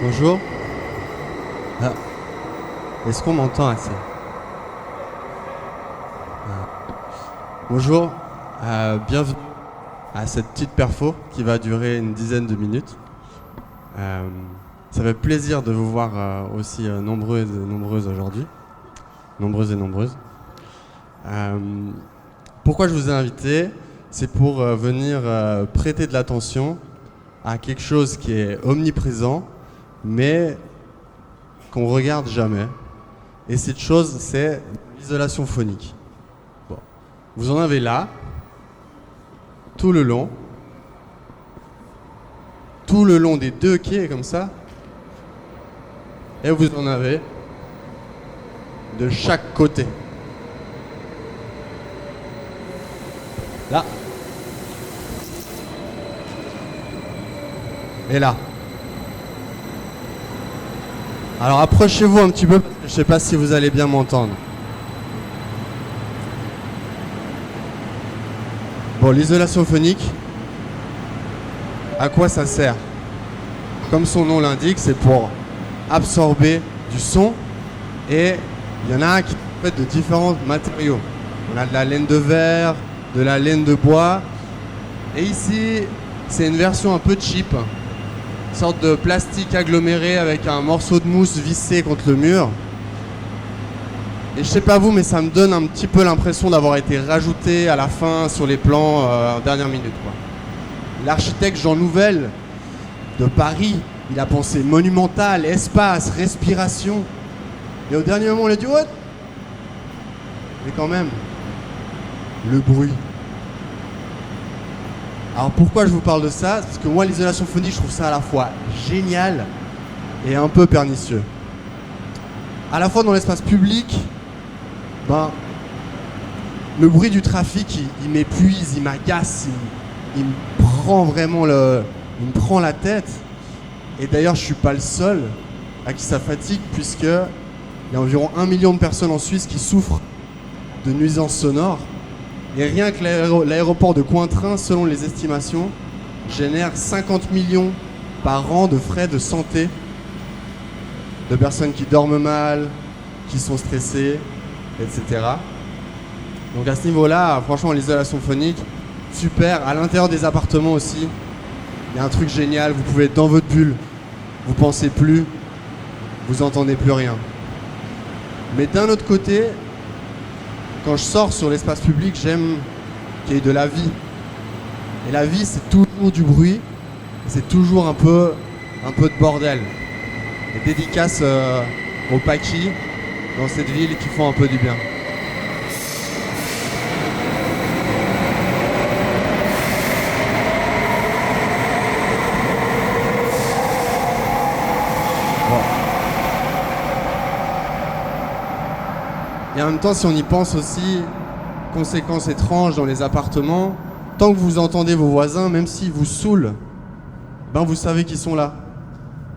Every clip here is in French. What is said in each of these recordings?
Bonjour. Ah, est-ce qu'on m'entend assez? Bonjour, bienvenue à cette petite perfo qui va durer une dizaine de minutes. Ça fait plaisir de vous voir aussi nombreuses et nombreuses aujourd'hui. Nombreuses et nombreuses. Pourquoi je vous ai invité? C'est pour venir prêter de l'attention à quelque chose qui est omniprésent, mais qu'on regarde jamais. Et cette chose, c'est l'isolation phonique. Bon. Vous en avez là, tout le long des deux quais, comme ça. Et vous en avez de chaque côté. Là. Et là. Alors approchez-vous un petit peu, parce que je ne sais pas si vous allez bien m'entendre. Bon, l'isolation phonique, à quoi ça sert? Comme son nom l'indique, c'est pour absorber du son, et il y en a qui sont faits de différents matériaux. On a de la laine de verre, de la laine de bois, et ici, c'est une version un peu cheap. Sorte de plastique aggloméré avec un morceau de mousse vissé contre le mur. Et je sais pas vous, mais ça me donne un petit peu l'impression d'avoir été rajouté à la fin sur les plans en dernière minute, quoi. L'architecte Jean Nouvel de Paris, il a pensé monumental, espace, respiration. Et au dernier moment, il a dit what? Mais quand même, le bruit. Alors pourquoi je vous parle de ça? Parce que moi, l'isolation phonique, je trouve ça à la fois génial et un peu pernicieux. À la fois dans l'espace public, le bruit du trafic, il m'épuise, il m'agace, il me prend vraiment il me prend la tête. Et d'ailleurs, je suis pas le seul à qui ça fatigue, puisque il y a environ 1 million de personnes en Suisse qui souffrent de nuisances sonores. Et rien que l'aéroport de Cointrin, selon les estimations, génère 50 millions par an de frais de santé de personnes qui dorment mal, qui sont stressées, etc. Donc à ce niveau-là, franchement, l'isolation phonique, super. À l'intérieur des appartements aussi, il y a un truc génial. Vous pouvez être dans votre bulle, vous pensez plus, vous entendez plus rien. Mais d'un autre côté, quand je sors sur l'espace public, j'aime qu'il y ait de la vie. Et la vie, c'est toujours du bruit, c'est toujours un peu de bordel. Et dédicace aux Paquis dans cette ville qui font un peu du bien. Bon. Et en même temps, si on y pense aussi, conséquences étranges dans les appartements, tant que vous entendez vos voisins, même s'ils vous saoulent, vous savez qu'ils sont là.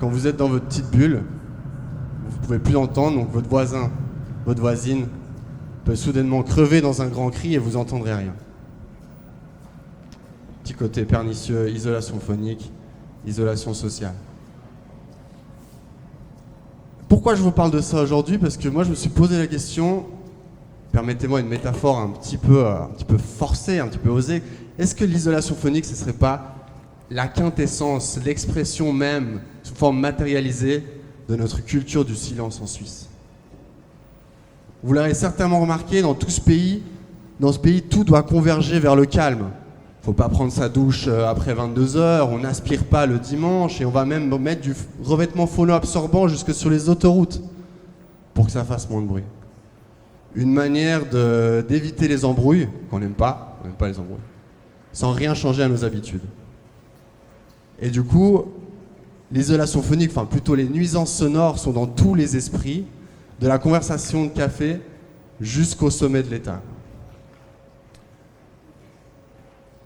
Quand vous êtes dans votre petite bulle, vous ne pouvez plus entendre, donc votre voisin, votre voisine peut soudainement crever dans un grand cri et vous n'entendrez rien. Petit côté pernicieux, isolation phonique, isolation sociale. Pourquoi je vous parle de ça aujourd'hui? Parce que moi je me suis posé la question, permettez-moi une métaphore un petit peu forcée, un petit peu osée, est-ce que l'isolation phonique ce serait pas la quintessence, l'expression même, sous forme matérialisée, de notre culture du silence en Suisse? Vous l'avez certainement remarqué, dans ce pays, tout doit converger vers le calme. Faut pas prendre sa douche après 22h, on n'aspire pas le dimanche et on va même mettre du revêtement phono-absorbant jusque sur les autoroutes pour que ça fasse moins de bruit. Une manière d'éviter les embrouilles, qu'on n'aime pas les embrouilles, sans rien changer à nos habitudes. Et du coup, l'isolation phonique, enfin plutôt les nuisances sonores sont dans tous les esprits, de la conversation de café jusqu'au sommet de l'État.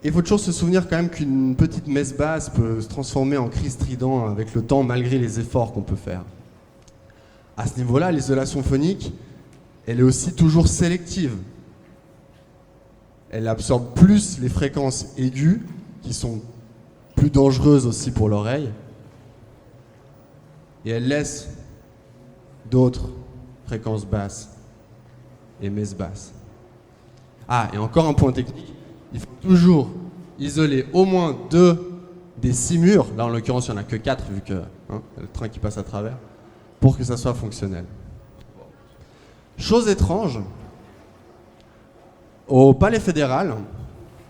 Et il faut toujours se souvenir quand même qu'une petite messe basse peut se transformer en cri strident avec le temps, malgré les efforts qu'on peut faire. À ce niveau-là, l'isolation phonique, elle est aussi toujours sélective. Elle absorbe plus les fréquences aiguës, qui sont plus dangereuses aussi pour l'oreille. et elle laisse d'autres fréquences basses et messes basses. Ah, et encore un point technique, il faut toujours isoler au moins 2 des 6 murs, là en l'occurrence il n'y en a que 4 vu que le train qui passe à travers, pour que ça soit fonctionnel. Chose étrange, au Palais fédéral,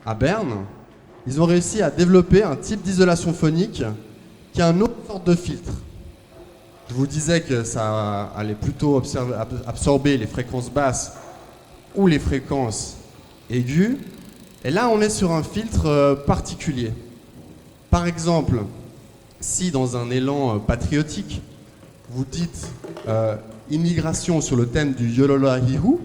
à Berne, ils ont réussi à développer un type d'isolation phonique qui a une autre sorte de filtre. Je vous disais que ça allait plutôt absorber les fréquences basses ou les fréquences aiguës. Et là, on est sur un filtre particulier. Par exemple, si dans un élan patriotique, vous dites immigration sur le thème du Yololahihu,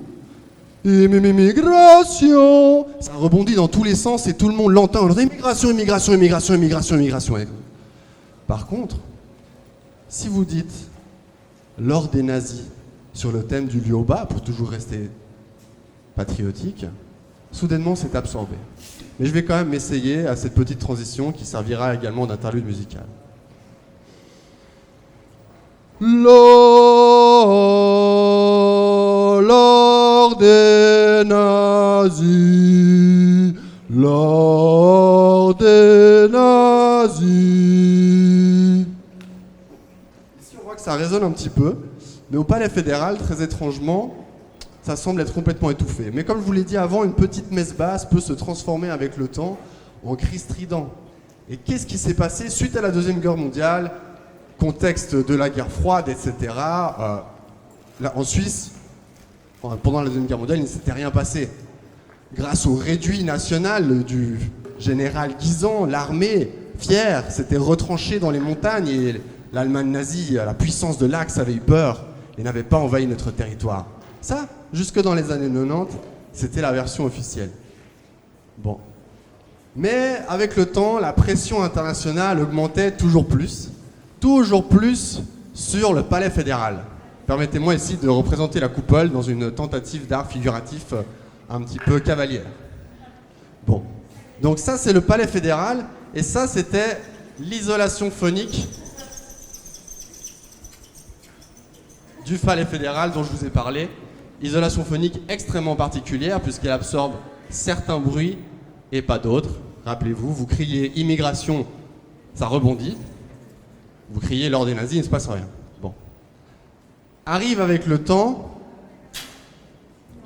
immigration, ça rebondit dans tous les sens et tout le monde l'entend. Immigration, immigration, immigration, immigration, immigration. Par contre, si vous dites lors des nazis sur le thème du Lyoba, pour toujours rester patriotique, soudainement c'est absorbé. Mais je vais quand même m'essayer à cette petite transition qui servira également d'interlude musical. Lors des nazis, lors des nazis. Ici on voit que ça résonne un petit peu, mais au Palais fédéral, très étrangement, ça semble être complètement étouffé. Mais comme je vous l'ai dit avant, une petite messe basse peut se transformer avec le temps en cri strident. Et qu'est-ce qui s'est passé suite à la Deuxième Guerre mondiale, contexte de la guerre froide, etc. Là, en Suisse, pendant la Deuxième Guerre mondiale, il ne s'était rien passé. Grâce au réduit national du général Guisan, l'armée, fière, s'était retranchée dans les montagnes et l'Allemagne nazie, la puissance de l'Axe, avait eu peur et n'avait pas envahi notre territoire. Ça, jusque dans les années 90, c'était la version officielle. Bon. Mais avec le temps, la pression internationale augmentait toujours plus sur le Palais fédéral. Permettez-moi ici de représenter la coupole dans une tentative d'art figuratif un petit peu cavalière. Bon. Donc ça, c'est le Palais fédéral, et ça, c'était l'isolation phonique du Palais fédéral dont je vous ai parlé. Isolation phonique extrêmement particulière puisqu'elle absorbe certains bruits et pas d'autres. Rappelez-vous, vous criez immigration, ça rebondit. Vous criez lors des nazis, il ne se passe rien. Bon. Arrive avec le temps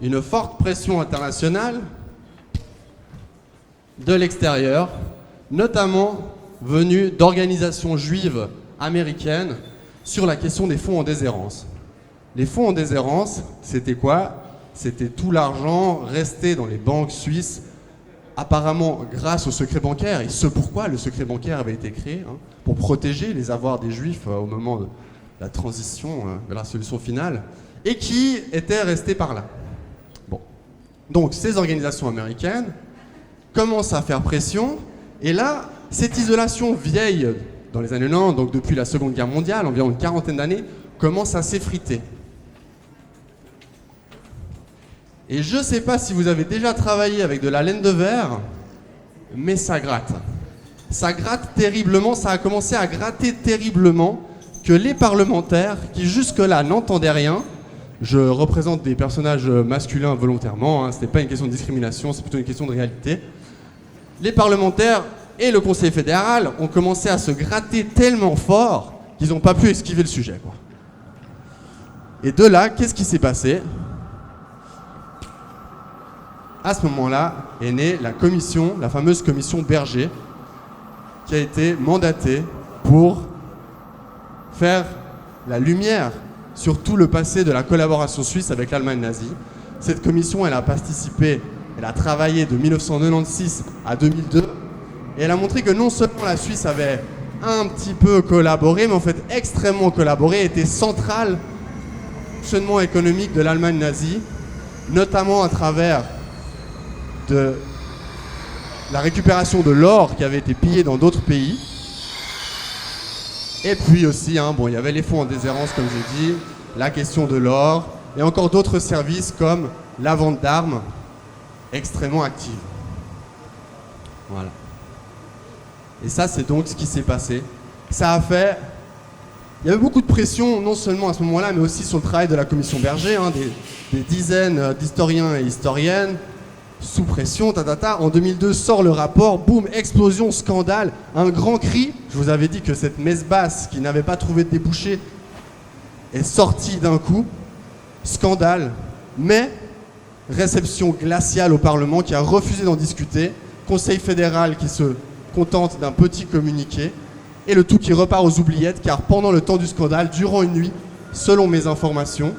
une forte pression internationale de l'extérieur, notamment venue d'organisations juives américaines sur la question des fonds en déshérence. Les fonds en déshérence, c'était quoi? C'était tout l'argent resté dans les banques suisses, apparemment grâce au secret bancaire, et ce pourquoi le secret bancaire avait été créé, pour protéger les avoirs des juifs au moment de la transition de la solution finale, et qui était resté par là. Bon. Donc ces organisations américaines commencent à faire pression, et là, cette isolation vieille dans les années 90, donc depuis la Seconde Guerre mondiale, environ une quarantaine d'années, commence à s'effriter. Et je ne sais pas si vous avez déjà travaillé avec de la laine de verre, mais ça gratte. Ça gratte terriblement, ça a commencé à gratter terriblement que les parlementaires, qui jusque-là n'entendaient rien, je représente des personnages masculins volontairement, ce n'est pas une question de discrimination, c'est plutôt une question de réalité. Les parlementaires et le Conseil fédéral ont commencé à se gratter tellement fort qu'ils n'ont pas pu esquiver le sujet, quoi. Et de là, qu'est-ce qui s'est passé ? À ce moment-là est née la commission, la fameuse commission Berger, qui a été mandatée pour faire la lumière sur tout le passé de la collaboration suisse avec l'Allemagne nazie. Cette commission, elle a participé, elle a travaillé de 1996 à 2002, et elle a montré que non seulement la Suisse avait un petit peu collaboré, mais en fait extrêmement collaboré, était centrale au fonctionnement économique de l'Allemagne nazie, notamment à travers de la récupération de l'or qui avait été pillé dans d'autres pays. Et puis aussi, il y avait les fonds en déshérence, comme j'ai dit, la question de l'or, et encore d'autres services comme la vente d'armes, extrêmement active. Voilà. Et ça, c'est donc ce qui s'est passé. Ça a fait Il y avait beaucoup de pression, non seulement à ce moment-là, mais aussi sur le travail de la commission Berger, hein, des dizaines d'historiens et historiennes, sous pression, En 2002 sort le rapport, boum, explosion, scandale, un grand cri. Je vous avais dit que cette messe basse qui n'avait pas trouvé de débouché est sortie d'un coup. Scandale, mais réception glaciale au Parlement qui a refusé d'en discuter, Conseil fédéral qui se contente d'un petit communiqué, et le tout qui repart aux oubliettes, car pendant le temps du scandale, durant une nuit, selon mes informations,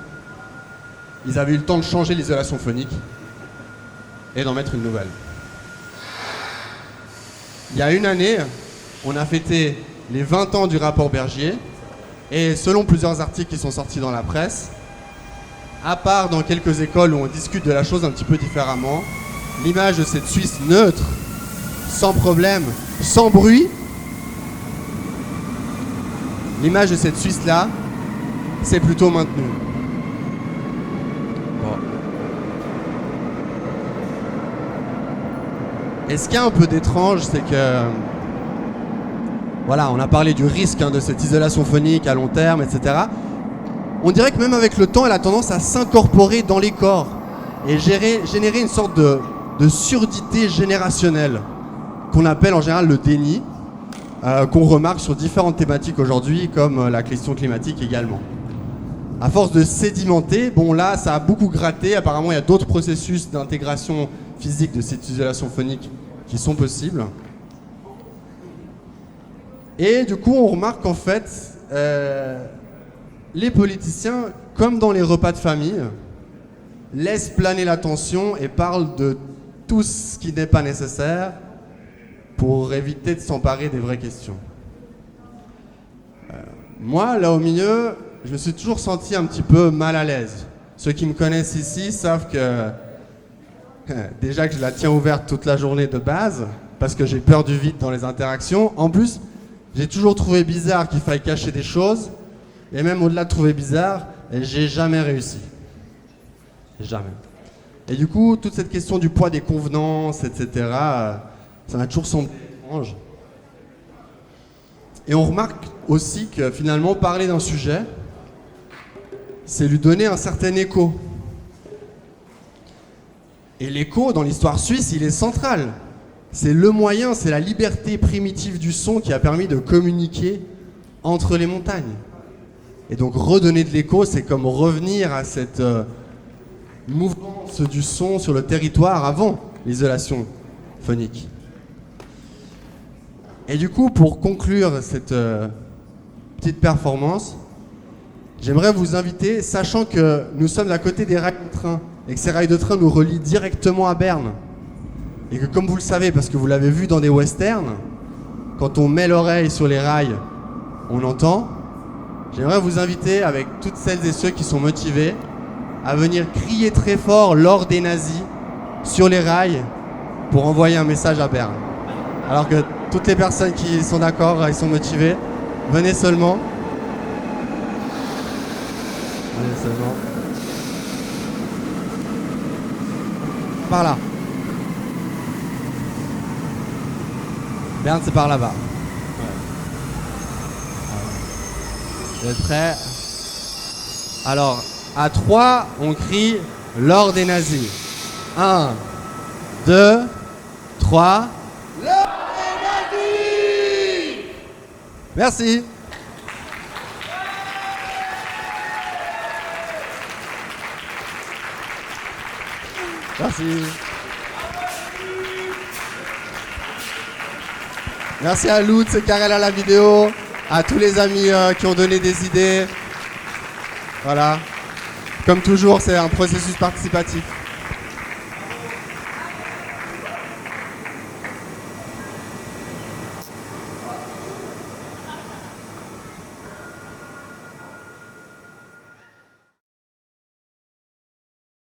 ils avaient eu le temps de changer l'isolation phonique et d'en mettre une nouvelle. Il y a une année, on a fêté les 20 ans du rapport Bergier, et selon plusieurs articles qui sont sortis dans la presse, à part dans quelques écoles où on discute de la chose un petit peu différemment, l'image de cette Suisse neutre, sans problème, sans bruit, l'image de cette Suisse-là, c'est plutôt maintenu. Bon. Et ce qui est un peu d'étrange, c'est que... Voilà, on a parlé du risque de cette isolation phonique à long terme, etc. On dirait que même avec le temps, elle a tendance à s'incorporer dans les corps et générer une sorte de surdité générationnelle qu'on appelle en général le déni, qu'on remarque sur différentes thématiques aujourd'hui, comme la question climatique également. À force de sédimenter, bon là, ça a beaucoup gratté. Apparemment, il y a d'autres processus d'intégration physique de cette isolation phonique qui sont possibles. Et du coup, on remarque qu'en fait, les politiciens, comme dans les repas de famille, laissent planer la tension et parlent de tout ce qui n'est pas nécessaire pour éviter de s'emparer des vraies questions. Moi, là au milieu, je me suis toujours senti un petit peu mal à l'aise. Ceux qui me connaissent ici savent que déjà que je la tiens ouverte toute la journée de base, parce que j'ai peur du vide dans les interactions. En plus, j'ai toujours trouvé bizarre qu'il faille cacher des choses. Et même au-delà de trouver bizarre, j'ai jamais réussi. Jamais. Et du coup, toute cette question du poids des convenances, etc., ça m'a toujours semblé étrange. Et on remarque aussi que finalement, parler d'un sujet, c'est lui donner un certain écho. Et l'écho, dans l'histoire suisse, il est central. C'est le moyen, c'est la liberté primitive du son qui a permis de communiquer entre les montagnes. Et donc redonner de l'écho, c'est comme revenir à cette mouvance du son sur le territoire avant l'isolation phonique. Et du coup, pour conclure cette petite performance, j'aimerais vous inviter, sachant que nous sommes à côté des rails de train, et que ces rails de train nous relient directement à Berne, et que comme vous le savez, parce que vous l'avez vu dans des westerns, quand on met l'oreille sur les rails, on entend. J'aimerais vous inviter, avec toutes celles et ceux qui sont motivés, à venir crier très fort lors des nazis sur les rails pour envoyer un message à Berne. Alors que toutes les personnes qui sont d'accord et sont motivées, venez seulement. Venez seulement. Par là. Berne, c'est par là-bas. Vous êtes prêts? Alors, à 3, on crie l'or des nazis. 1, 2, 3. L'or des nazis! Merci. Merci. Merci à Lutz et Karel à la vidéo, à tous les amis qui ont donné des idées. Voilà. Comme toujours, c'est un processus participatif.